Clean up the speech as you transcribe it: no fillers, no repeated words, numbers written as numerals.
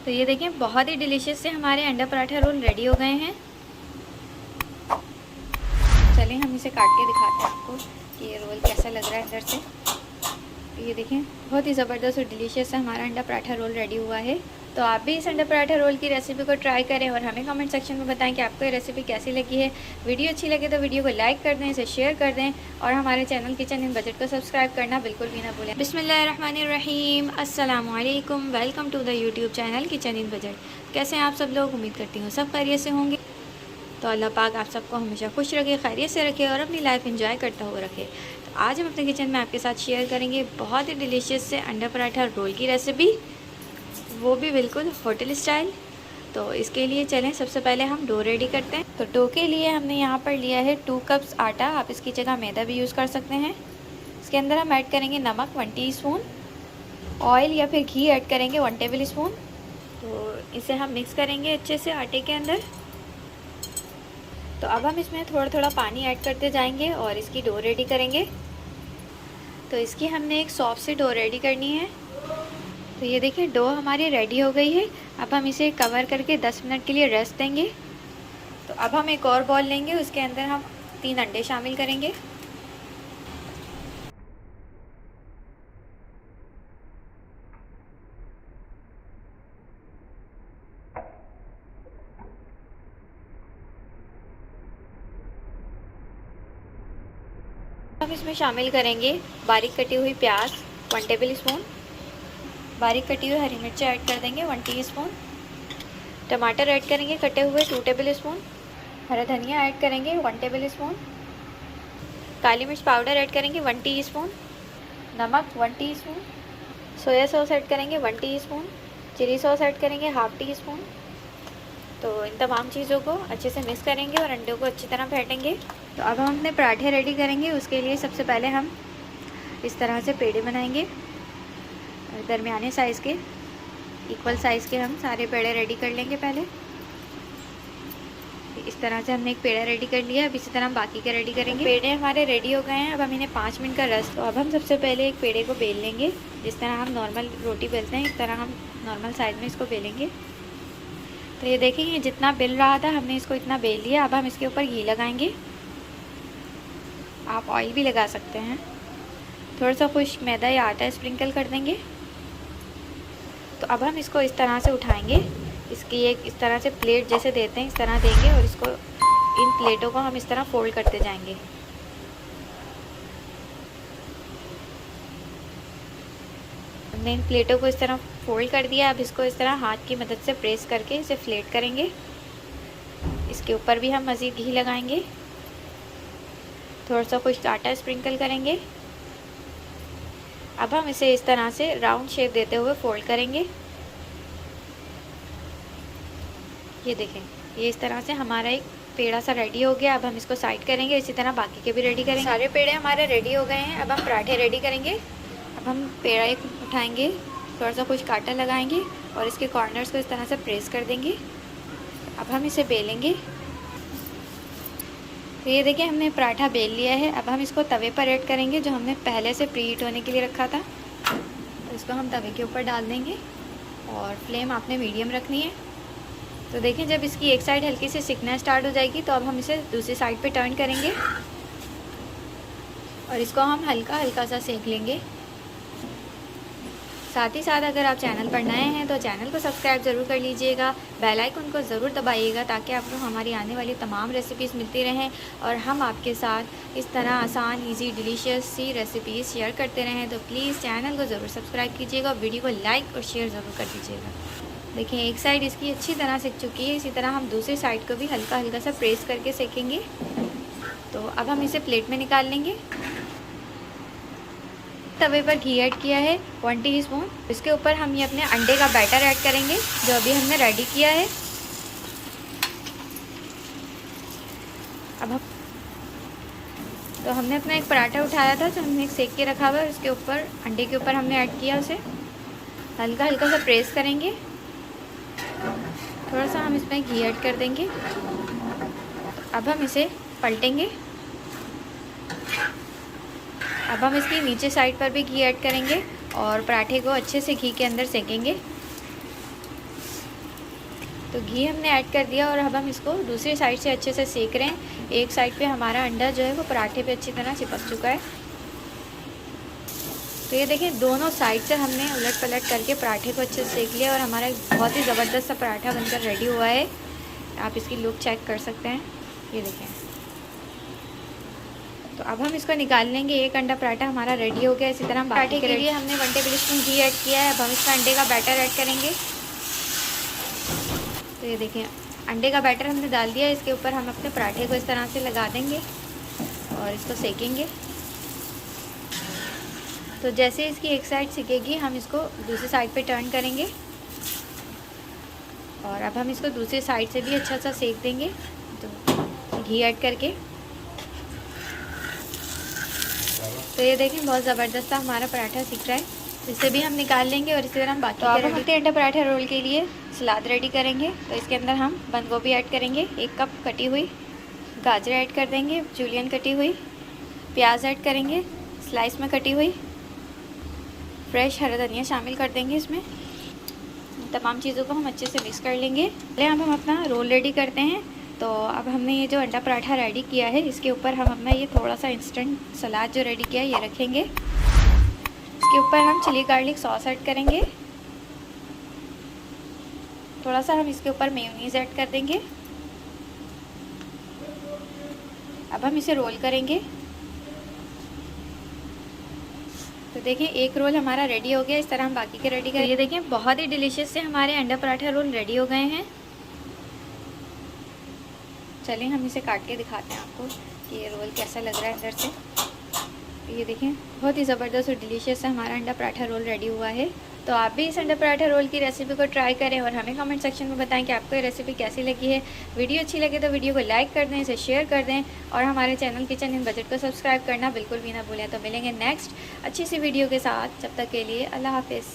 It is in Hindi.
तो ये देखें बहुत ही डिलीशियस से हमारे अंडा पराठा रोल रेडी हो गए हैं। चलिए हम इसे काट के दिखाते हैं आपको कि ये रोल कैसा लग रहा है अंदर से। तो ये देखें बहुत ही ज़बरदस्त और डिलीशियस से हमारा अंडा पराठा रोल रेडी हुआ है। तो आप भी इस अंडा पराठा रोल की रेसिपी को ट्राई करें और हमें कमेंट सेक्शन में बताएं कि आपको ये रेसिपी कैसी लगी है। वीडियो अच्छी लगे तो वीडियो को लाइक कर दें, इसे शेयर कर दें और हमारे चैनल किचन इन बजट को सब्सक्राइब करना बिल्कुल भी ना भूलें। बिस्मिल्लाहिर्रहमानिर्रहीम, अस्सलाम वालेकुम, welcome to the YouTube channel kitchen in budget. कैसे हैं आप सब लोग? उम्मीद करती हूँ सब खैरियत से होंगे। तो अल्लाह पाक आप सबको हमेशा खुश रखे, खैरियत से रखे और अपनी लाइफ एंजॉय करता हुआ रखे। तो आज हम अपने किचन में आपके साथ शेयर करेंगे बहुत ही डिलीशियस से अंडा पराठा रोल की रेसिपी, वो भी बिल्कुल होटल स्टाइल। तो इसके लिए चलें सबसे पहले हम डो रेडी करते हैं। तो डो के लिए हमने यहाँ पर लिया है 2 कप्स आटा, आप इसकी जगह मैदा भी यूज़ कर सकते हैं। इसके अंदर हम ऐड करेंगे नमक 1 टीस्पून, ऑयल या फिर घी ऐड करेंगे 1 टेबल स्पून। तो इसे हम मिक्स करेंगे अच्छे से आटे के अंदर। तो अब हम इसमें थोड़ा थोड़ा पानी ऐड करते जाएंगे और इसकी डो रेडी करेंगे। तो इसकी हमने एक सॉफ्ट सी डो रेडी करनी है। तो ये देखिए डो हमारी रेडी हो गई है। अब हम इसे कवर करके 10 मिनट के लिए रेस्ट देंगे। तो अब हम एक और बॉल लेंगे, उसके अंदर हम 3 अंडे शामिल करेंगे। हम इसमें शामिल करेंगे बारीक कटी हुई प्याज 1 टेबल स्पून, बारीक कटी हुई हरी मिर्च ऐड कर देंगे 1 टीस्पून, टमाटर ऐड करेंगे कटे हुए 2 टेबल स्पून, हरा धनिया ऐड करेंगे 1 टेबल स्पून, काली मिर्च पाउडर ऐड करेंगे 1 टीस्पून, नमक 1 टीस्पून, सोया सॉस ऐड करेंगे 1 टीस्पून, चिली सॉस ऐड करेंगे ½ टीस्पून। तो इन तमाम चीज़ों को अच्छे से मिक्स करेंगे और अंडों को अच्छी तरह फेंटेंगे। तो अब हम अपने पराठे रेडी करेंगे। उसके लिए सबसे पहले हम इस तरह से पेड़े बनाएंगे, दरमियाने साइज़ के, इक्वल साइज़ के हम सारे पेड़े रेडी कर लेंगे। पहले इस तरह से हमने एक पेड़ा रेडी कर लिया। अब इसी तरह हम बाकी के रेडी करेंगे। पेड़े हमारे रेडी हो गए हैं। अब हम इन्हें 5 मिनट का रेस्ट। तो अब हम सबसे पहले एक पेड़े को बेल लेंगे, जिस तरह हम नॉर्मल रोटी बेलते हैं इस तरह हम नॉर्मल साइज़ में इसको बेलेंगे। तो ये देखिए ये जितना बेल रहा था हमने इसको इतना बेल लिया। अब हम इसके ऊपर घी लगाएंगे, आप ऑयल भी लगा सकते हैं। थोड़ा सा खुश्क मैदा या आटा स्प्रिंकल कर देंगे। तो अब हम इसको इस तरह से उठाएंगे, इसकी एक इस तरह से प्लेट जैसे देते हैं इस तरह देंगे और इसको इन प्लेटों को हम इस तरह फोल्ड करते जाएंगे। हमने इन प्लेटों को इस तरह फोल्ड कर दिया। अब इसको इस तरह हाथ की मदद से प्रेस करके इसे फ्लैट करेंगे। इसके ऊपर भी हम मज़ीद घी लगाएंगे, थोड़ा सा कुछ आटा स्प्रिंकल करेंगे। अब हम इसे इस तरह से राउंड शेप देते हुए फोल्ड करेंगे। ये देखें ये इस तरह से हमारा एक पेड़ा सा रेडी हो गया। अब हम इसको साइड करेंगे, इसी तरह बाकी के भी रेडी करेंगे। सारे पेड़े हमारे रेडी हो गए हैं। अब हम पराठे रेडी करेंगे। अब हम पेड़ा एक उठाएंगे, थोड़ा सा कुछ काटा लगाएंगे और इसके कॉर्नर्स को इस तरह से प्रेस कर देंगे। अब हम इसे बेलेंगे। तो ये देखिए हमने पराठा बेल लिया है। अब हम इसको तवे पर ऐड करेंगे, जो हमने पहले से प्रीहीट होने के लिए रखा था। तो इसको हम तवे के ऊपर डाल देंगे और फ्लेम आपने मीडियम रखनी है। तो देखिए जब इसकी एक साइड हल्की से सिकना स्टार्ट हो जाएगी तो अब हम इसे दूसरी साइड पे टर्न करेंगे और इसको हम हल्का हल्का सा सेक लेंगे। साथ ही साथ अगर आप चैनल पर नए हैं तो चैनल को सब्सक्राइब ज़रूर कर लीजिएगा, बेल आइकन को ज़रूर दबाइएगा ताकि आपको हमारी आने वाली तमाम रेसिपीज़ मिलती रहें और हम आपके साथ इस तरह आसान इजी डिलीशियस सी रेसिपीज़ शेयर करते रहें। तो प्लीज़ चैनल को ज़रूर सब्सक्राइब कीजिएगा और वीडियो को लाइक और शेयर ज़रूर कर दीजिएगा। देखिए एक साइड इसकी अच्छी तरह सिक चुकी है, इसी तरह हम दूसरी साइड को भी हल्का हल्का सा प्रेस करके सेकेंगे। तो अब हम इसे प्लेट में निकाल लेंगे। तवे पर घी ऐड किया है 1 टीस्पून। इसके ऊपर हम ये अपने अंडे का बैटर ऐड करेंगे जो अभी हमने रेडी किया है। अब हम तो हमने अपना एक पराठा उठाया था जो हमने एक सेक के रखा हुआ है, उसके ऊपर अंडे के ऊपर हमने ऐड किया, उसे हल्का हल्का सा प्रेस करेंगे। थोड़ा सा हम इसमें घी ऐड कर देंगे। अब हम इसे पलटेंगे। अब हम इसकी नीचे साइड पर भी घी ऐड करेंगे और पराठे को अच्छे से घी के अंदर सेकेंगे। तो घी हमने ऐड कर दिया और अब हम इसको दूसरी साइड से अच्छे से सेक रहे हैं। एक साइड पे हमारा अंडा जो है वो पराठे पे अच्छी तरह चिपक चुका है। तो ये देखें, दोनों साइड से हमने उलट पलट करके पराठे को अच्छे से सेक लिया और हमारा बहुत ही ज़बरदस्त सा पराठा बनकर रेडी हुआ है। आप इसकी लुक चेक कर सकते हैं, ये देखें। तो अब हम इसको निकाल लेंगे। एक अंडा पराठा हमारा रेडी हो गया। इसी तरह पराठे के लिए हमने 1 टेबल स्पून घी ऐड किया है। अब हम इसका अंडे का बैटर ऐड करेंगे। तो ये देखें, अंडे का बैटर हमने डाल दिया। इसके ऊपर हम अपने पराठे को इस तरह से लगा देंगे और इसको सेकेंगे। तो जैसे इसकी एक साइड सिकेगी हम इसको दूसरी साइड पे टर्न करेंगे और अब हम इसको दूसरी साइड से भी अच्छा सा सेक देंगे, तो घी ऐड करके। तो ये देखें, बहुत ज़बरदस्त हमारा पराठा सिक रहा है। इसे भी हम निकाल लेंगे और इसी तरह हम बाकी हम अपने अंडा पराठा रोल के लिए सलाद रेडी करेंगे। तो इसके अंदर हम बंद गोभी ऐड करेंगे, 1 कप कटी हुई, गाजर ऐड कर देंगे जूलियन कटी हुई, प्याज ऐड करेंगे स्लाइस में कटी हुई, फ्रेश हरा धनिया शामिल कर देंगे इसमें। तमाम चीज़ों को हम अच्छे से मिक्स कर लेंगे। पहले हम अपना रोल रेडी करते हैं। तो अब हमने ये जो अंडा पराठा रेडी किया है इसके ऊपर हम अपना ये थोड़ा सा इंस्टेंट सलाद जो रेडी किया है ये रखेंगे। इसके ऊपर हम चिली गार्लिक सॉस ऐड करेंगे। थोड़ा सा हम इसके ऊपर मेयोनीज ऐड कर देंगे। अब हम इसे रोल करेंगे। तो देखिए, एक रोल हमारा रेडी हो गया। इस तरह हम बाकी के रेडी करेंगे। ये देखें, बहुत ही डिलीशियस से हमारे अंडा पराठा रोल रेडी हो गए हैं। चलिए हम इसे काट के दिखाते हैं आपको कि ये रोल कैसा लग रहा है अंदर से। ये देखें, बहुत ही ज़बरदस्त और डिलीशियस से हमारा अंडा पराठा रोल रेडी हुआ है। तो आप भी इस अंडा पराठा रोल की रेसिपी को ट्राई करें और हमें कमेंट सेक्शन में बताएं कि आपको ये रेसिपी कैसी लगी है। वीडियो अच्छी लगे तो वीडियो को लाइक कर दें, इसे शेयर कर दें और हमारे चैनल किचन इन बजट को सब्सक्राइब करना बिल्कुल भी ना भूलें। तो मिलेंगे नेक्स्ट अच्छी सी वीडियो के साथ। जब तक के लिए अल्लाह हाफिज़।